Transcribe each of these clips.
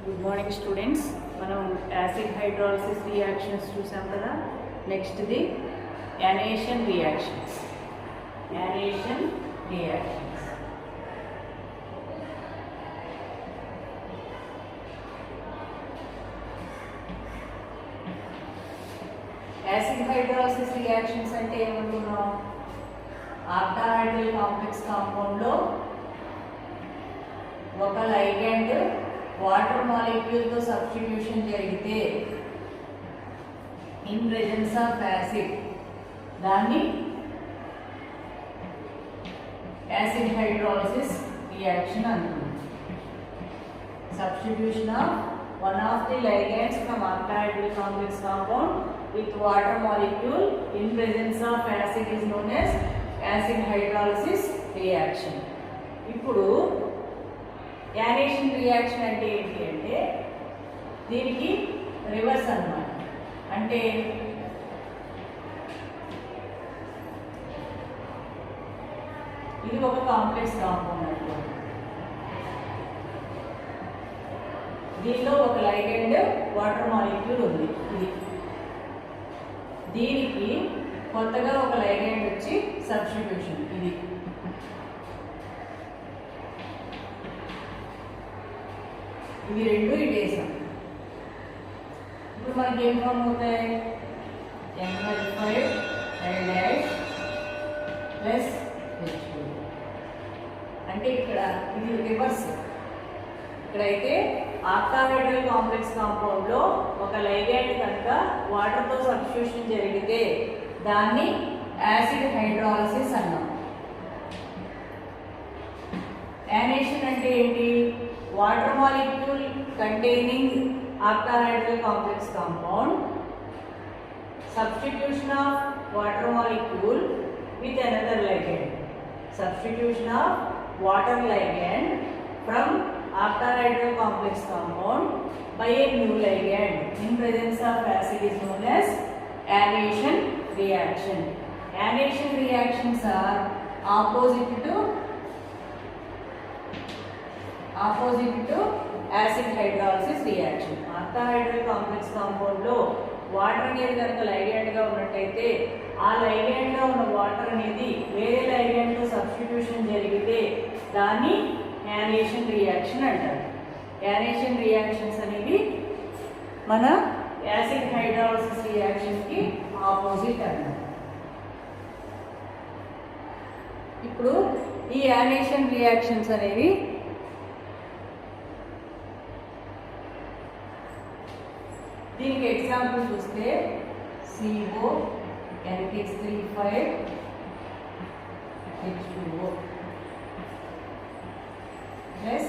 Good morning students. మనం acid hydrolysis reactions చూసాం కదా. నెక్స్ట్ది యానేషన్ రియాక్షన్స్. యాసిడ్ హైడ్రాలసిస్ రియాక్షన్స్ అంటే ఏమనుకున్నాం? ఆక్టాహైడ్రల్ కాంప్లెక్స్ కాంపౌండ్లో ఒక లైగెండ్ వాటర్ మాలిక్యూల్తో సబ్స్టిట్యూషన్ జరిగితే ఇన్ ప్రెజెన్స్ ఆఫ్ యాసిడ్ దాన్ని యాసిడ్ హైడ్రాలసిస్ రియాక్షన్ అంటుంది. Substitution of one of the ligands from octahedral complex compound with water molecule in presence of acid is known as acid hydrolysis reaction. ఇప్పుడు యానేషన్ reaction అంటే ఏంటి అంటే దీనికి reverse అన్నమాట. అంటే ఇది ఒక కాంప్లెక్స్ కాంపౌండ్ అనుకోండి. దీనిలో ఒక లైగెండ్ వాటర్ మాలిక్యూల్ ఉంది. దీనికి కొత్తగా ఒక లైగెండ్ వచ్చి సబ్స్టిట్యూషన్ ఇవి రెండు ఇటేసాం. ఇప్పుడు మనకి ఏం ఫామ్ అవుతాయి? NH5 plus H2. అంటే ఇక్కడ ఇది రివర్స్. ఇక్కడైతే ఆక్టాహైడ్రల్ కాంప్లెక్స్ కాంపౌండ్లో ఒక లైగెండ్ కనుక వాటర్తో సబ్స్టిట్యూషన్ జరిగితే దాన్ని యాసిడ్ హైడ్రాలసిస్ అన్నాం. యానేషన్ అంటే ఏంటి? Water molecule containing octahedral complex compound, substitution of water molecule with another ligand, substitution of water ligand from octahedral complex compound by a new ligand in presence of acid is known as yanation reaction. Yanation reactions are opposite to acid hydrolysis reaction. Octahedral complex కాంపౌండ్లో water అనేది కనుక లైగెండ్గా ఉన్నట్టయితే ఆ లైగెండ్గా ఉన్న water అనేది వేరే లైగెండ్తో substitution జరిగితే దాన్ని యానేషన్ రియాక్షన్ అంటారు. యానేషన్ రియాక్షన్స్ అనేవి మన యాసిడ్ హైడ్రాలసిస్ రియాక్షన్కి ఆపోజిట్ అన్నారు. ఇప్పుడు ఈ యానేషన్ రియాక్షన్స్ అనేవి దీనికి ఎగ్జాంపుల్ చూస్తే CO NH3 H2O plus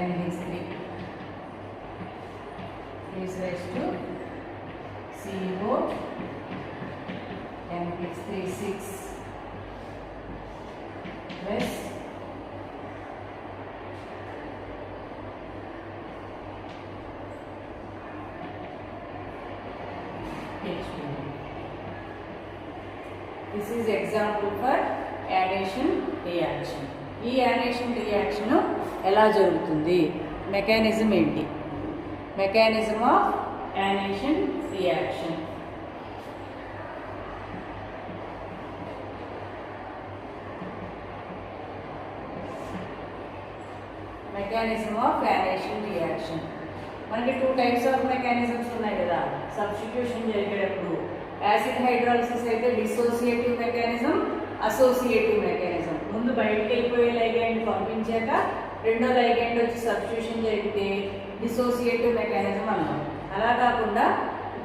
NH3 is raised to CO NH36 plus H2O. This is example for anation reaction. ఈ యానేషన్ రియాక్షన్ ఎలా జరుగుతుంది? మెకానిజం ఏంటి? Mechanism of anation reaction. Mechanism of anation reaction మనకి 2 types of mechanisms ఉన్నాయి కదా. Substitution జరిగేటప్పుడు acid hydrolysis అయితే dissociative mechanism, associative mechanism. ముందు బయటికి వెళ్ళిపోయే లైగెండ్ పంపించాక రెండో లైగెండ్ వచ్చి సబ్స్టిట్యూషన్ జరిగితే డిసోసియేటివ్ మెకానిజం అన్నాం. అలా కాకుండా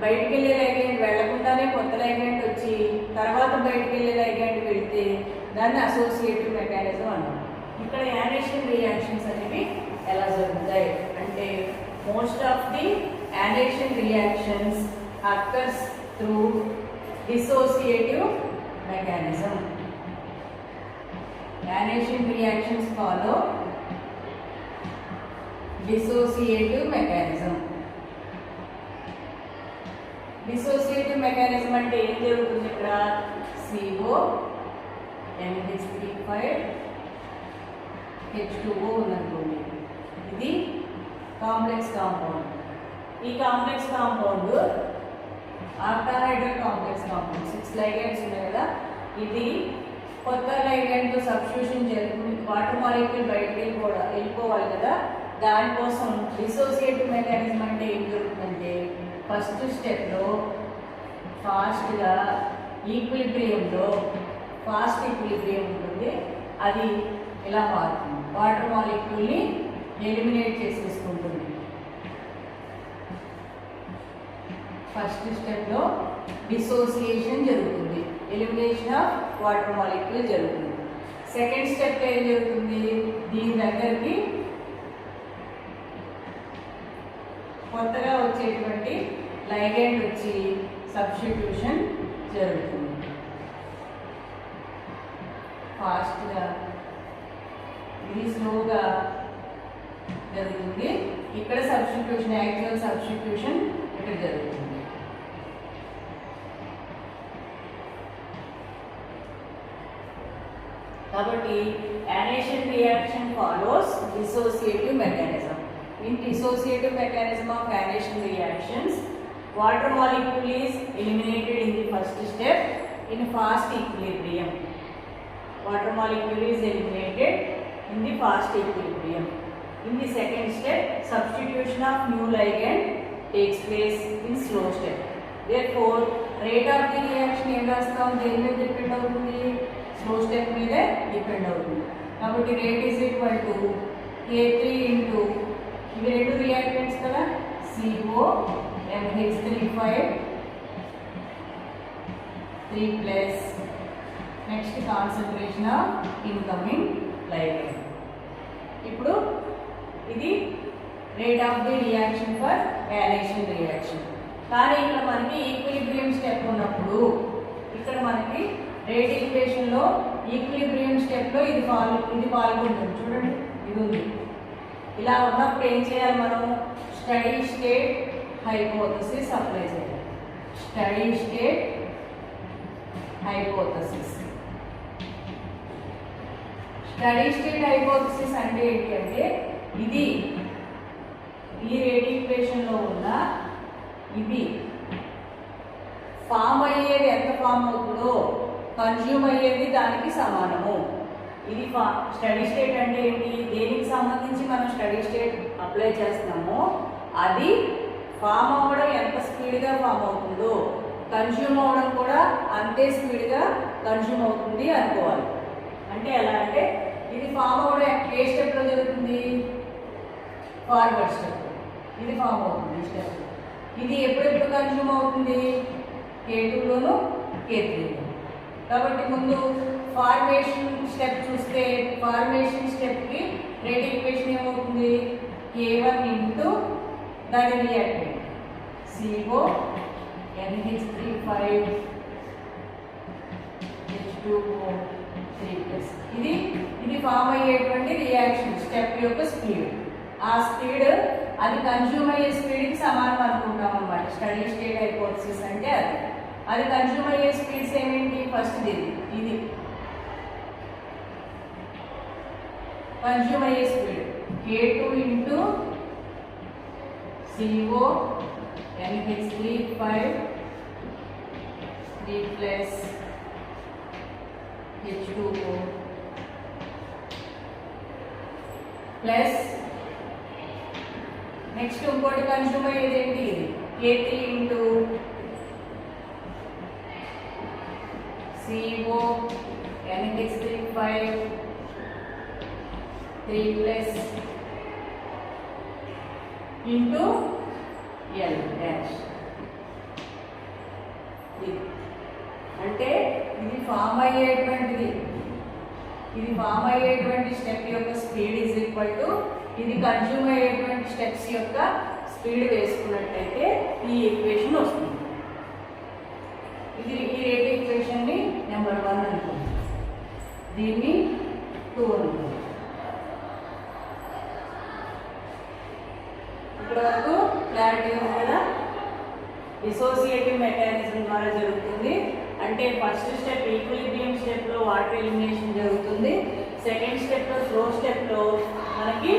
బయటికి వెళ్ళే లైగెండ్ వెళ్లకుండానే కొత్త లైగెండ్ వచ్చి తర్వాత బయటికి వెళ్ళే లైగెండ్ వెళ్తే దాన్ని అసోసియేటివ్ మెకానిజం అన్నాం. ఇక్కడ యానేషన్ రియాక్షన్స్ అనేవి ఎలా జరుగుతాయి అంటే most of the yanation reactions occurs through dissociative mechanism. Yanation reactions follow dissociative mechanism. Dissociative mechanism అంటే ఏం జరుగుతుంది? ఇక్కడ CO NH3 H2O ఉందనుకోండి. ఇది కాంప్లెక్స్ కాంపౌండ్. ఈ complex compound octahedral complex compound 6 ligands ఉన్నాయి కదా, ఇది కొత్త లైగెండ్ సబ్స్టిట్యూషన్ జరుగుతుంది. వాటర్ మాలిక్యూల్ బయటకు వెళ్ళిపోవాలి కదా, దానికోసం డిసోసియేటివ్ మెకానిజం అంటే ఏం జరుగుతుందంటే ఫస్ట్ స్టెప్లో ఫాస్ట్గా ఈక్విలిబ్రియంలో ఫాస్ట్ ఈక్విలిబ్రియం ఉంటుంది, అది ఇలా మారుతుంది. వాటర్ మాలిక్యూల్ని ఎలిమినేట్ చేసేసుకుంటుంది. ఫస్ట్ స్టెప్లో డిసోసియేషన్ జరుగుతుంది, ఎలిమినేషన్ ఆఫ్ వాటర్ మాలిక్యూల్ జరుగుతుంది. సెకండ్ స్టెప్ ఏం జరుగుతుంది, దీని దగ్గరికి కొత్తగా వచ్చేటువంటి లైగెండ్ వచ్చి సబ్స్టిట్యూషన్ జరుగుతుంది. ఫాస్ట్గా ఇది స్లోగా జరుగుతుంది. ఇక్కడ సబ్స్టిట్యూషన్, యాక్చువల్ సబ్స్టిట్యూషన్ ఇక్కడ జరుగుతుంది. కాబట్టి anation reaction follows dissociative mechanism. In dissociative mechanism of annihilation reactions, water molecule is eliminated in the first step in fast equilibrium. Water molecule is eliminated in the fast equilibrium. In the second step, substitution of new ligand takes place in slow step. Therefore, rate of the reaction em rastam deni మీద depend అవుతుంది, slow step మీదే depend అవుతుంది. కాబట్టి rate is equal to K3 into ఇవి రెండు reactants కదా, CO NH3 3 plus next concentration of incoming ligand. ఇప్పుడు ఇది rate of the reaction for anation reaction. కానీ ఇక్కడ మనకి ఈక్విలిబ్రియం స్టెప్ ఉన్నప్పుడు ఇక్కడ మనకి రేట్ ఈక్వేషన్లో ఈక్విలిబ్రియం స్టెప్లో ఇది పాల్గొంటుంది. చూడండి, ఇది ఉంది. ఇలా ఉన్నప్పుడు ఏం చేయాలి, మనం స్టడీ స్టేట్ హైపోథసిస్ అప్లై చేయాలి. Steady state hypothesis. Steady state hypothesis అంటే ఏంటి అంటే ఇది ఈ రేట్ ఈక్వేషన్లో ఉన్న ఇది ఫామ్ అయ్యేది ఎంత ఫామ్ అవుతుందో కన్జ్యూమ్ అయ్యేది దానికి సమానము. ఇది స్టడీ స్టేట్ అంటే ఏంటి, దేనికి సంబంధించి మనం స్టడీ స్టేట్ అప్లై చేస్తున్నామో అది ఫామ్ అవ్వడం ఎంత స్పీడ్గా ఫామ్ అవుతుందో కన్జ్యూమ్ అవ్వడం కూడా అంతే స్పీడ్గా కన్జ్యూమ్ అవుతుంది అనుకోవాలి. అంటే ఎలా అంటే ఇది ఫామ్ అవ్వడం ఏ స్టెప్లో జరుగుతుంది, ఫార్వర్డ్ స్టెప్. ఇది ఫామ్ అవుతుంది స్టెప్. ఇది ఎప్పుడెప్పుడు కన్జ్యూమ్ అవుతుంది, K2లోను K3లో. కాబట్టి ముందు ఫార్మేషన్ స్టెప్ చూస్తే ఫార్మేషన్ స్టెప్కి రేట్ ఈక్వేషన్ ఏమవుతుంది, K1 ఇంటూ దాని రియాక్టెంట్ CO NH3 H2O 3+. ఇది ఫామ్ అయ్యేటువంటి రియాక్షన్ స్టెప్ యొక్క స్పీడ్. ఆ స్పీడ్ అది కన్జ్యూమ్ అయ్యే స్పీడ్కి సమానం అనుకుంటాం అన్నమాట. స్టడీ స్టేట్ హైపోథసిస్ అంటే అది కన్జ్యూమ్ అయ్యే స్పీడ్స్ ఏమేంటి, ఫస్ట్ ఇది కన్జ్యూమ్ అయ్యే speed K2 into CO NH3 3+ H2O plus next ఇంకోటి కన్జ్యూమ్ అయ్యేది ఏంటి, K3 into CO NH3 3+ into L dash. అంటే ఇది ఫామ్ అయ్యేటువంటి స్టెప్ యొక్క స్పీడ్ ఈజ్ ఈక్వల్ టు ఇది కన్జ్యూమ్ అయ్యేటువంటి స్టెప్స్ యొక్క స్పీడ్ వేసుకున్నట్టయితే ఈ ఈక్వేషన్ వస్తుంది. ఈ రేట్ ఈక్వేషన్ని నెంబర్ 1 అనుకోండి, దీన్ని 2 అనుకోండి. ఇక్కడ వరకు క్లారిటీ ఉంది కదా. డిసోసియేటివ్ మెకానిజం ద్వారా జరుగుతుంది. అంటే ఫస్ట్ స్టెప్ ఈక్విలిబ్రియం స్టెప్లో వాటర్ ఎలిమినేషన్ జరుగుతుంది. సెకండ్ స్టెప్లో స్లో స్టెప్లో మనకి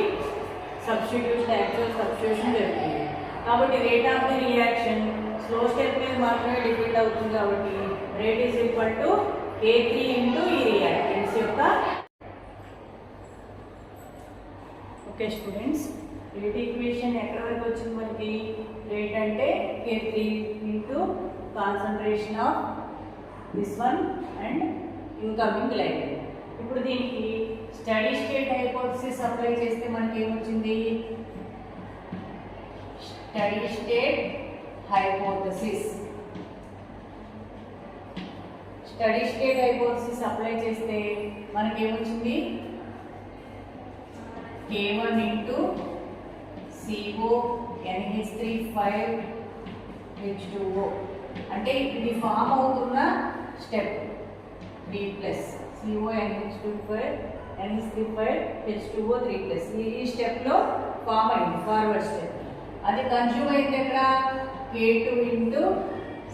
సబ్స్టిట్యూషన్, యాక్చువల్ సబ్స్టిట్యూషన్ కాబట్టి rate of the reaction slow step మీద మాత్రమే డిపెండ్ అవుతుంది. కాబట్టి rate is equal to K3 into ఈ రియాక్టెన్స్ యొక్క. ఓకే స్టూడెంట్స్, రేట్ ఈక్వేషన్ ఎక్కడ వరకు వచ్చింది మనకి? రేట్ అంటే K3 into concentration of this one and incoming light. ఇప్పుడు దీనికి స్టడీ స్టేట్ హైపోథసిస్ అప్లై చేస్తే మనకి ఏమొచ్చింది? Steady state hypothesis. Steady state hypothesis apply చేస్తే మనకి ఏమొచ్చింది? K1 into CO NH3 5 H2O. అంటే ఇది ఫామ్ అవుతున్న step 3 plus CO NH2 5 NH3 5 H2O 3 plus. ఈ స్టెప్లో ఫామ్ అయింది ఫార్వర్డ్ స్టెప్. అది కన్జ్యూమ్ అయింది ఎక్కడ? K2 into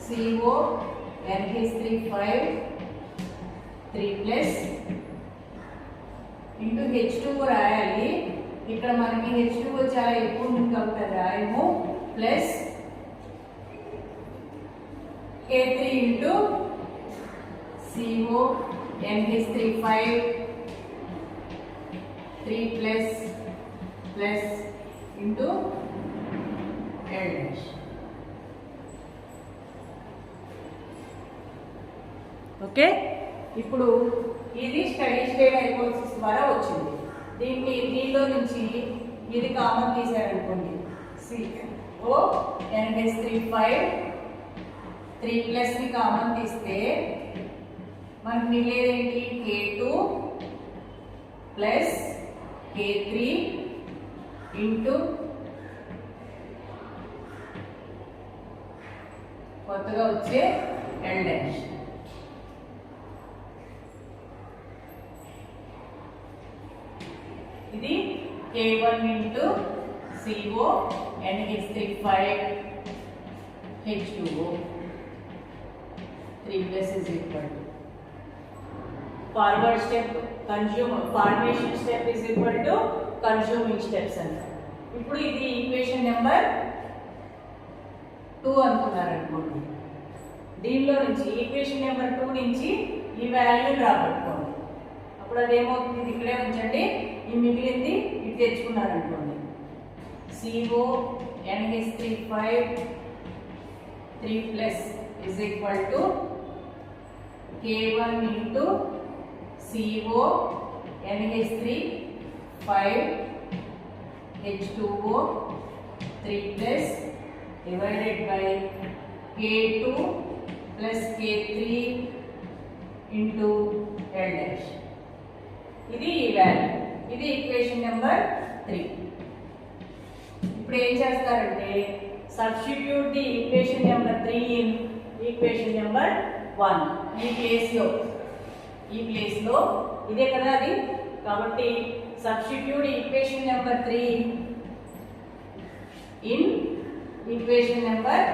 CO NH3 5 3 plus into H2O రాయాలి. ఇక్కడ మనకి H2O చాలా ఎక్కువ ఉంటుంది కాబట్టి రాయము. Plus K3 into CO NH3 5 3 plus plus into L dash. Okay, ఇప్పుడు ఇది స్టడీ స్టేట్ హైపోథసిస్ ద్వారా వచ్చింది. దీనిలో నుంచి ఇది కామన్ తీసారనుకోండి, CO NH3 5 3 ప్లస్ ని కామన్ తీస్తే మనకి మిగిలేదేంటి? K2 ప్లస్ K3 ఇంటూ కొత్తగా వచ్చే L డాష్. ఇది K1 into CO NH3 5 H2O 3 plus is equal to forward step formation step is equal to consuming steps అంటారు. ఇప్పుడు ఇది ఈక్వేషన్ నెంబర్ 2 అనుకున్నారు అనుకోండి. దీనిలో నుంచి ఈక్వేషన్ నెంబర్ 2 నుంచి ఈ వాల్యూ రాబట్టుకోండి. అప్పుడు అదేమవుతుంది? ఇది ఇక్కడే ఉంచండి. ఈ మిగిలింది ఇటు తెచ్చుకున్నారు అనుకోండి. CO NH3 5 3 plus is equal to K1 into CO NH3 5 H2O 3 plus divided by K2 plus K3 into L dash. ఇది ఈ వాల్యూ. ఇది ఈక్వేషన్ నెంబర్ 3. ఇప్పుడు ఏం చేస్తారంటే substitute the equation number 3 in equation number 1. ఈ ప్లేస్లో ఇదే కదా అది. కాబట్టి substitute equation number 3 in equation number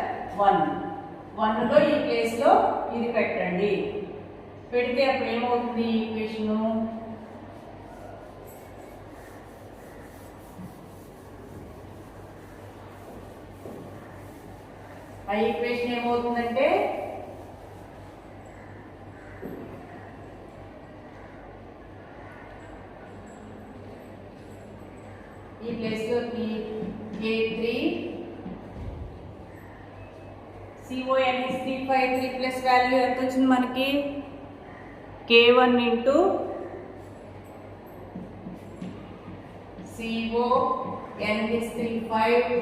1లో ఈ ప్లేస్లో ఇది పెట్టండి. పెడితే అప్పుడు ఏమవుతుంది? ఈక్వేషను ఆ ఈక్వేషన్ ఏమవుతుందంటే ఈ ప్లేస్లోకి K3 CO NH3 5 3 plus value ఎంత వచ్చింది మనకి? K1 into CO NH3 5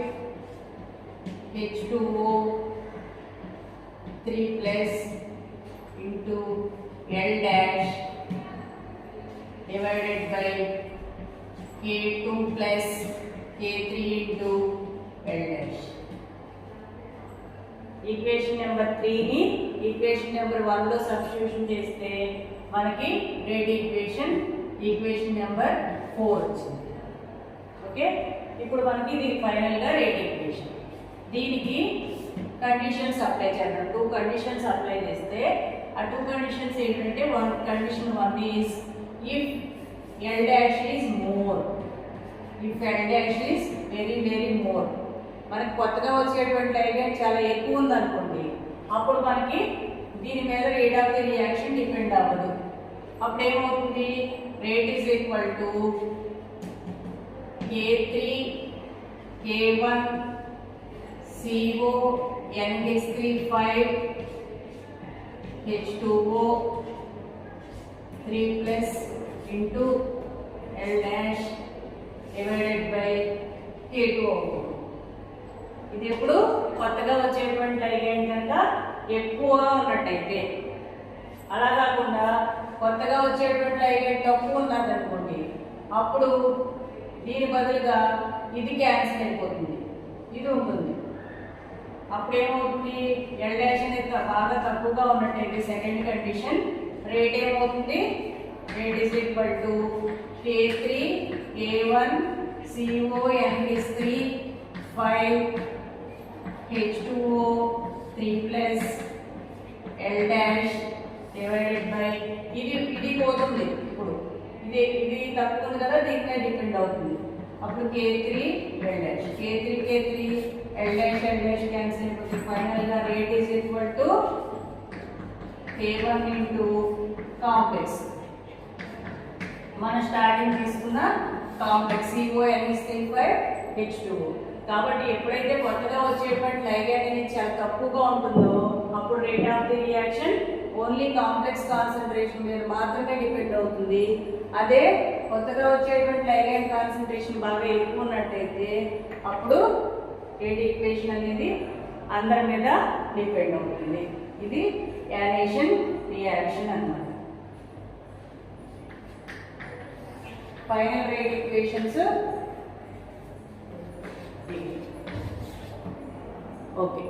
H2O 3 plus into L dash divided by K2 plus K3 into L dash. Equation number 3ని ఈక్వేషన్ నెంబర్ 1లో సబ్స్టిట్యూషన్ చేస్తే మనకి రేట్ ఈక్వేషన్ నెంబర్ 4 వచ్చింది. ఓకే, ఇప్పుడు మనకి ఇది ఫైనల్గా రేట్ ఈక్వేషన్. దీనికి కండిషన్స్ అప్లై చేద్దాం. 2 కండిషన్స్ అప్లై చేస్తే ఆ 2 కండిషన్స్ ఏంటంటే condition 1 is if L dash is more, if L dash is very more, మనకి కొత్తగా వచ్చేటువంటి లైగెండ్ చాలా ఎక్కువ ఉంది అనుకోండి, అప్పుడు మనకి దీని మీద rate of the reaction depend అవ్వదు. అప్పుడు ఏమవుతుంది, rate is equal to K3 K1 CO NH3 5 H2O 3 plus into L dash divided by K2O. ఇది ఇప్పుడు కొత్తగా వచ్చేటువంటి లైగెండ్ కనుక ఎక్కువగా ఉన్నట్టయితే, అలా కాకుండా కొత్తగా వచ్చేటువంటి లైగెండ్ తక్కువ ఉన్నదనుకోండి, అప్పుడు దీని బదులుగా ఇది క్యాన్సిల్ అయిపోతుంది, ఇది ఉంటుంది. అప్పుడు ఏమవుతుంది, ఎల్ డాష్ అనేది బాగా తక్కువగా ఉన్నట్టయితే సెకండ్ కండిషన్ రేట్ ఏమవుతుంది, rate is equal to K3 K1 CO NH3 5 H2O 3 plus L dash divided by ఇది పోతుంది. ఇప్పుడు ఇది తక్కువ ఉంది కదా, దీనిపై డిపెండ్ అవుతుంది. అప్పుడు K3 L dash K3 L dash cancel అయిపోతుంది. ఫైనల్ గా rate is equal to K1 into complex, మన స్టార్టింగ్ తీసుకున్న కాంప్లెక్స్ CO NH3 H2O. కాబట్టి ఎప్పుడైతే కొత్తగా వచ్చేటువంటి లైగెండ్ అనేది చాలా తక్కువగా ఉంటుందో, అప్పుడు rate of the reaction only complex concentration మీద మాత్రమే డిపెండ్ అవుతుంది. అదే కొత్తగా వచ్చేటువంటి లైగెండ్ కాన్సన్ట్రేషన్ బాగా ఎక్కువ ఉన్నట్టయితే అప్పుడు రేట్ ఈక్వేషన్ అనేది అందరి మీద డిపెండ్ అవుతుంది. ఇది యానేషన్ రియాక్షన్ అన్నమాట. Final rate equations okay.